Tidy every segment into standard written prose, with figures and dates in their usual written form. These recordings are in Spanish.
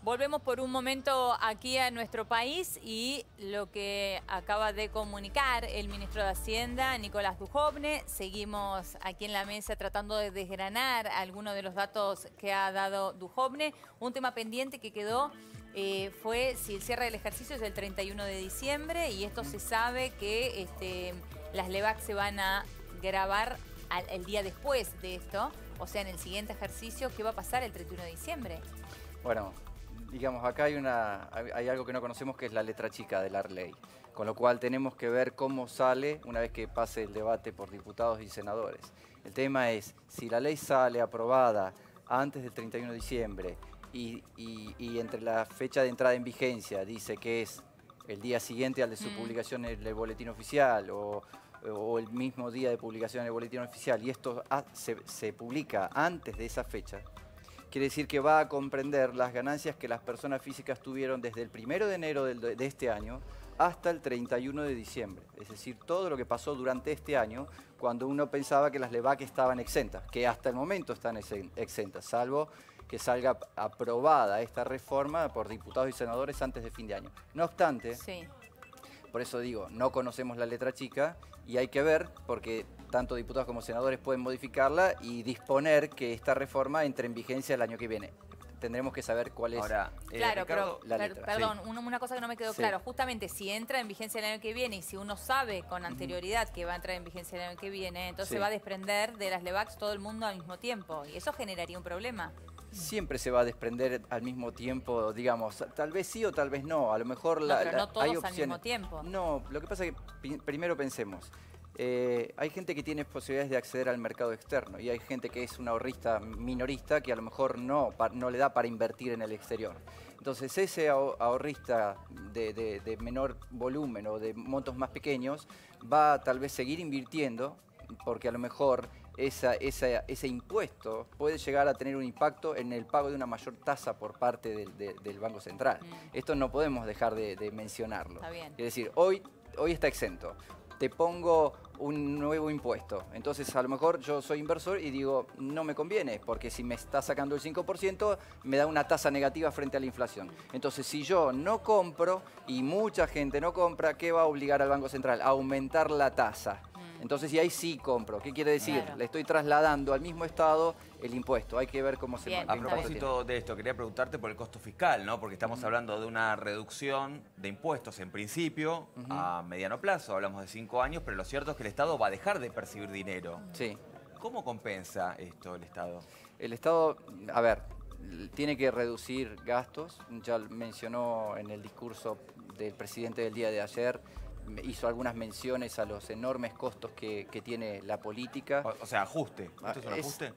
Volvemos por un momento aquí a nuestro país y lo que acaba de comunicar el ministro de Hacienda, Nicolás Dujovne. Seguimos aquí en la mesa tratando de desgranar algunos de los datos que ha dado Dujovne. Un tema pendiente que quedó fue si el cierre del ejercicio es el 31 de diciembre y esto se sabe que las LEVAC se van a grabar el día después de esto, o sea, en el siguiente ejercicio. ¿Qué va a pasar el 31 de diciembre? Bueno, digamos, acá hay algo que no conocemos, que es la letra chica de la ley, con lo cual tenemos que ver cómo sale una vez que pase el debate por diputados y senadores. El tema es, si la ley sale aprobada antes del 31 de diciembre y entre la fecha de entrada en vigencia dice que es el día siguiente al de su publicación en el boletín oficial o el mismo día de publicación en el boletín oficial y esto se publica antes de esa fecha, quiere decir que va a comprender las ganancias que las personas físicas tuvieron desde el 1 de enero de este año hasta el 31 de diciembre. Es decir, todo lo que pasó durante este año cuando uno pensaba que las LEVAC estaban exentas, que hasta el momento están exentas, salvo que salga aprobada esta reforma por diputados y senadores antes de fin de año. No obstante, por eso digo, no conocemos la letra chica y hay que ver, porque tanto diputados como senadores pueden modificarla y disponer que esta reforma entre en vigencia el año que viene. Tendremos que saber cuál es claro, Ricardo, la letra. Perdón, una cosa que no me quedó claro. Justamente si entra en vigencia el año que viene y si uno sabe con anterioridad que va a entrar en vigencia el año que viene, entonces va a desprender de las LEVACs todo el mundo al mismo tiempo y eso generaría un problema. Siempre se va a desprender al mismo tiempo, digamos, tal vez sí o tal vez no. A lo mejor pero no todos hay opciones. al mismo tiempo. No, lo que pasa es que primero pensemos. Hay gente que tiene posibilidades de acceder al mercado externo y hay gente que es un ahorrista minorista que a lo mejor no le da para invertir en el exterior. Entonces ese ahorrista de menor volumen o de montos más pequeños va a tal vez seguir invirtiendo porque a lo mejor ese impuesto puede llegar a tener un impacto en el pago de una mayor tasa por parte del Banco Central. Esto no podemos dejar de mencionarlo. Está bien. Es decir, hoy está exento. Te pongo un nuevo impuesto. Entonces, a lo mejor yo soy inversor y digo, no me conviene, porque si me está sacando el 5%, me da una tasa negativa frente a la inflación. Entonces, si yo no compro y mucha gente no compra, ¿qué va a obligar al Banco Central? A aumentar la tasa. Entonces, y ahí sí compro. ¿Qué quiere decir? Claro. Le estoy trasladando al mismo Estado el impuesto. Hay que ver cómo se Bien, maneja. A propósito de esto, quería preguntarte por el costo fiscal, ¿no? Porque estamos hablando de una reducción de impuestos en principio a mediano plazo, hablamos de 5 años, pero lo cierto es que el Estado va a dejar de percibir dinero. Sí. ¿Cómo compensa esto el Estado? El Estado, a ver, tiene que reducir gastos. Ya mencionó en el discurso del presidente del día de ayer, hizo algunas menciones a los enormes costos que tiene la política. O sea, ajuste. ¿Esto es un ajuste?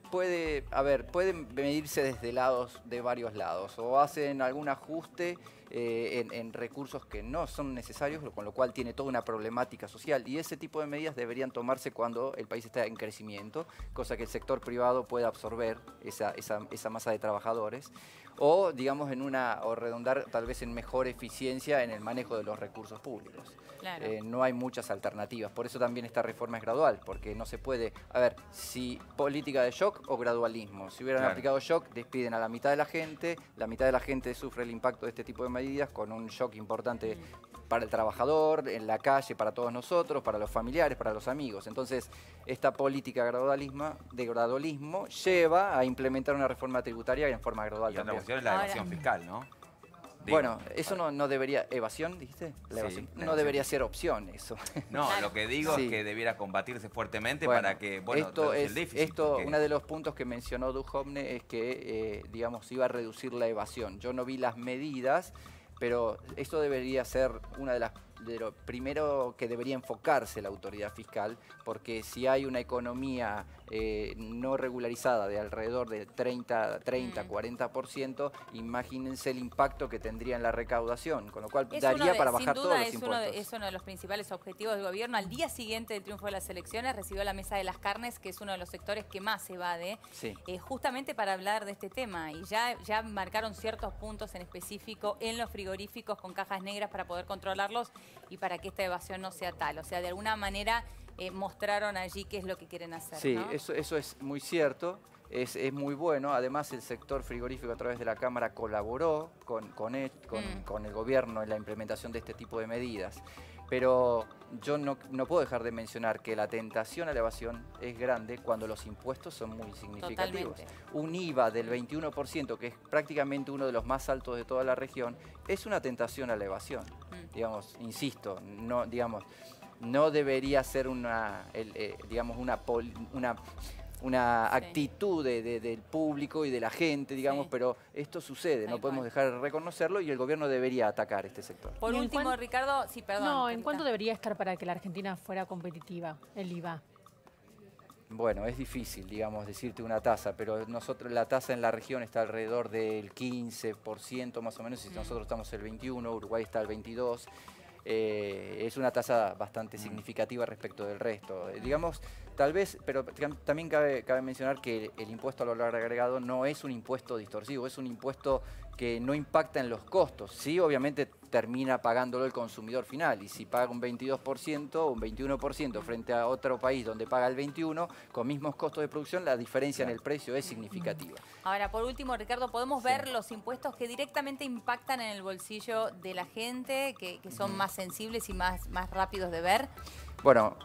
Pueden medirse de varios lados. O hacen algún ajuste en recursos que no son necesarios, con lo cual tiene toda una problemática social. Y ese tipo de medidas deberían tomarse cuando el país está en crecimiento, cosa que el sector privado pueda absorber esa masa de trabajadores. O, digamos, o redundar tal vez en mejor eficiencia en el manejo de los recursos públicos. Claro. No hay muchas alternativas. Por eso también esta reforma es gradual, porque no se puede... A ver, si política de shock o gradualismo. Si hubieran aplicado shock, despiden a la mitad de la gente sufre el impacto de este tipo de medidas con un shock importante para el trabajador, en la calle, para todos nosotros, para los familiares, para los amigos. Entonces, esta política de gradualismo lleva a implementar una reforma tributaria en forma gradual Y otra también. cuestión es la evasión fiscal, ¿no? Bueno, eso no debería... ¿Evasión, dijiste? La evasión. No debería ser opción eso. No, lo que digo es que debiera combatirse fuertemente para que, el déficit. Uno de los puntos que mencionó Dujovne es que, digamos, iba a reducir la evasión. Yo no vi las medidas, pero esto debería ser una de lo primero que debería enfocarse la autoridad fiscal, porque si hay una economía no regularizada de alrededor de 40%, imagínense el impacto que tendría en la recaudación, con lo cual daría para bajar todos los impuestos. Es uno de los principales objetivos del gobierno. Al día siguiente del triunfo de las elecciones recibió la mesa de las carnes, que es uno de los sectores que más evade, justamente para hablar de este tema. Y ya marcaron ciertos puntos en específico en los frigoríficos con cajas negras para poder controlarlos y para que esta evasión no sea tal. O sea, de alguna manera mostraron allí qué es lo que quieren hacer. Sí, ¿no? eso es muy cierto. es muy bueno. Además, el sector frigorífico a través de la Cámara colaboró con el gobierno en la implementación de este tipo de medidas. Pero yo no puedo dejar de mencionar que la tentación a la evasión es grande cuando los impuestos son muy significativos. Totalmente. Un IVA del 21%, que es prácticamente uno de los más altos de toda la región, es una tentación a la evasión. Digamos, insisto, no debería ser una actitud del público y de la gente, digamos, pero esto sucede, no podemos dejar de reconocerlo y el gobierno debería atacar este sector. Por último, Ricardo, sí, perdón. No, ¿en cuánto debería estar para que la Argentina fuera competitiva, el IVA? Bueno, es difícil, digamos, decirte una tasa, pero nosotros la tasa en la región está alrededor del 15% más o menos, y nosotros estamos el 21%, Uruguay está al 22%. Es una tasa bastante significativa respecto del resto. Digamos, tal vez, pero también cabe mencionar que el impuesto al valor agregado no es un impuesto distorsivo, es un impuesto que no impacta en los costos. Sí, obviamente termina pagándolo el consumidor final, y si paga un 22% o un 21% frente a otro país donde paga el 21%, con mismos costos de producción, la diferencia en el precio es significativa. Ahora, por último, Ricardo, ¿podemos ver los impuestos que directamente impactan en el bolsillo de la gente, que son más sensibles y más rápidos de ver? Bueno,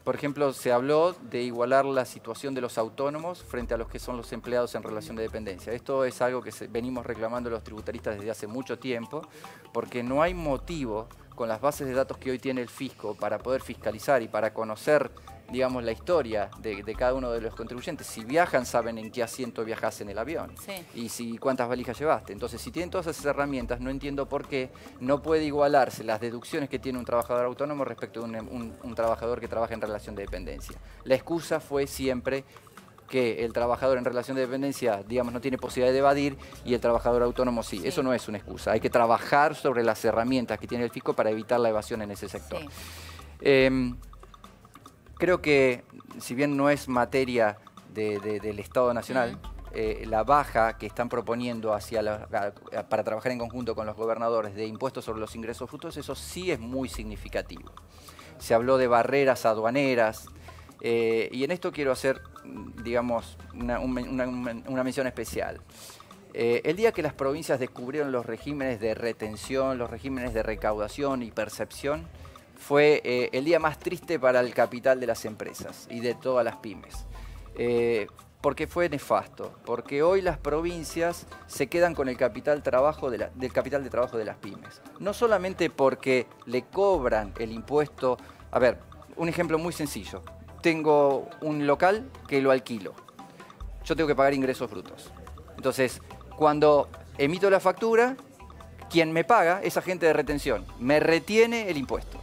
por ejemplo, se habló de igualar la situación de los autónomos frente a los que son los empleados en relación de dependencia. Esto es algo que venimos reclamando los tributaristas desde hace mucho tiempo, porque no hay motivo, con las bases de datos que hoy tiene el fisco, para poder fiscalizar y para conocer, digamos, la historia de cada uno de los contribuyentes. Si viajan, saben en qué asiento viajas en el avión y cuántas valijas llevaste. Entonces, si tienen todas esas herramientas, no entiendo por qué no puede igualarse las deducciones que tiene un trabajador autónomo respecto de un trabajador que trabaja en relación de dependencia. La excusa fue siempre que el trabajador en relación de dependencia, digamos, no tiene posibilidad de evadir y el trabajador autónomo sí. Eso no es una excusa. Hay que trabajar sobre las herramientas que tiene el fisco para evitar la evasión en ese sector. Creo que, si bien no es materia del Estado Nacional, la baja que están proponiendo para trabajar en conjunto con los gobernadores de impuestos sobre los ingresos brutos, eso sí es muy significativo. Se habló de barreras aduaneras, y en esto quiero hacer, digamos, una mención especial. El día que las provincias descubrieron los regímenes de retención, los regímenes de recaudación y percepción, fue el día más triste para el capital de las empresas y de todas las pymes. Porque fue nefasto, porque hoy las provincias se quedan con el capital del capital de trabajo de las pymes. No solamente porque le cobran el impuesto. A ver, un ejemplo muy sencillo. Tengo un local que lo alquilo. Yo tengo que pagar ingresos brutos. Entonces, cuando emito la factura, quien me paga es agente de retención. Me retiene el impuesto.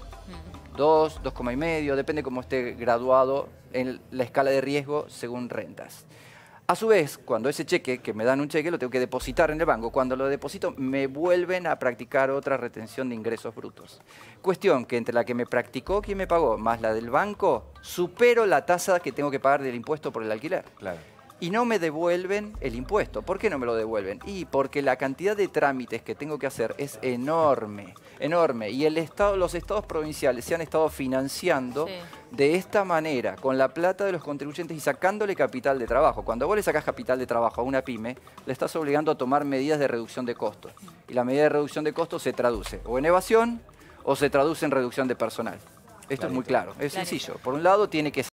2, 2,5, depende cómo esté graduado en la escala de riesgo según rentas. A su vez, cuando ese cheque, que me dan un cheque, lo tengo que depositar en el banco. Cuando lo deposito, me vuelven a practicar otra retención de ingresos brutos. Cuestión que entre la que me practicó quien me pagó, más la del banco, supero la tasa que tengo que pagar del impuesto por el alquiler. Claro. Y no me devuelven el impuesto. ¿Por qué no me lo devuelven? Y porque la cantidad de trámites que tengo que hacer es enorme, enorme. Y los estados provinciales se han estado financiando de esta manera, con la plata de los contribuyentes y sacándole capital de trabajo. Cuando vos le sacás capital de trabajo a una pyme, le estás obligando a tomar medidas de reducción de costos. Y la medida de reducción de costos se traduce o en evasión o se traduce en reducción de personal. Esto es muy claro, es sencillo. Por un lado, tiene que